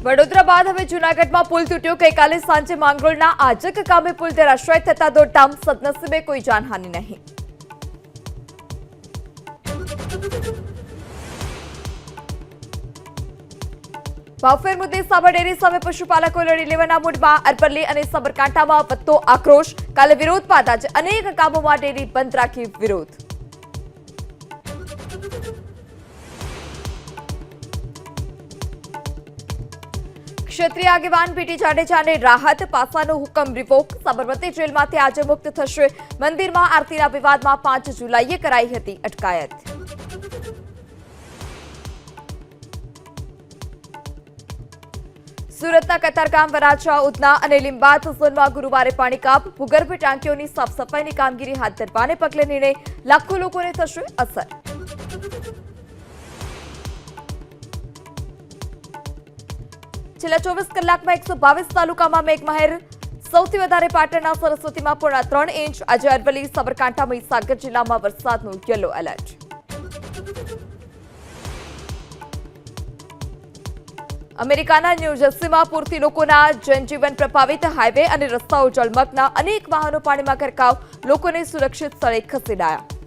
વડોદરા બાદ હવે જૂનાગઢમાં પુલ તૂટ્યો। ગઈકાલે સાંજે માંગરોળના આજક ગામે પુલ ધરાશાયી થતા દોડધામ, સદનસીબે કોઈ જાનહાનિ નહીં। ભાવફેર મુદ્દે સાબર ડેરી સામે પશુપાલકો લડી લેવાના મૂડમાં। અરવલ્લી અને સાબરકાંઠામાં વધતો આક્રોશ। કાલે વિરોધ બાદ આજે અનેક ગામોમાં ડેરી બંધ રાખી વિરોધ। ક્ષત્રિય આગેવાન પીટી જાડેજાને રાહત, પાસાનો હુકમ રિવોક। સાબરમતી જેલમાંથી આજે મુક્ત થશે। મંદિરમાં આરતીના વિવાદમાં 5 જુલાઈએ કરાઈ હતી અટકાયત। સુરતના કતારગામ, વરાછા, ઉધના અને લીંબાત ઝોનમાં ગુરુવારે પાણી કાપ। ભૂગર્ભ ટાંકીઓની સાફ સફાઈની કામગીરી હાથ ધરવાને પગલે નિર્ણય, લાખો લોકોને થશે અસર। છેલ્લા 24 કલાકમાં 122 તાલુકામાં મેઘમહેર। સૌથી વધારે પાટણના સરસ્વતીમાં 3.5 ઇંચ। આજે અરવલ્લી, સાબરકાંઠા, મહીસાગર જિલ્લામાં વરસાદનું યલો એલર્ટ। અમેરિકાના ન્યૂજર્સીમાં પૂરથી લોકોના જનજીવન પ્રભાવિત। હાઈવે અને રસ્તાઓ જળમગ્ન। અનેક વાહનો પાણીમાં ગરકાવ। લોકોને સુરક્ષિત સ્થળે ખસેડાયા।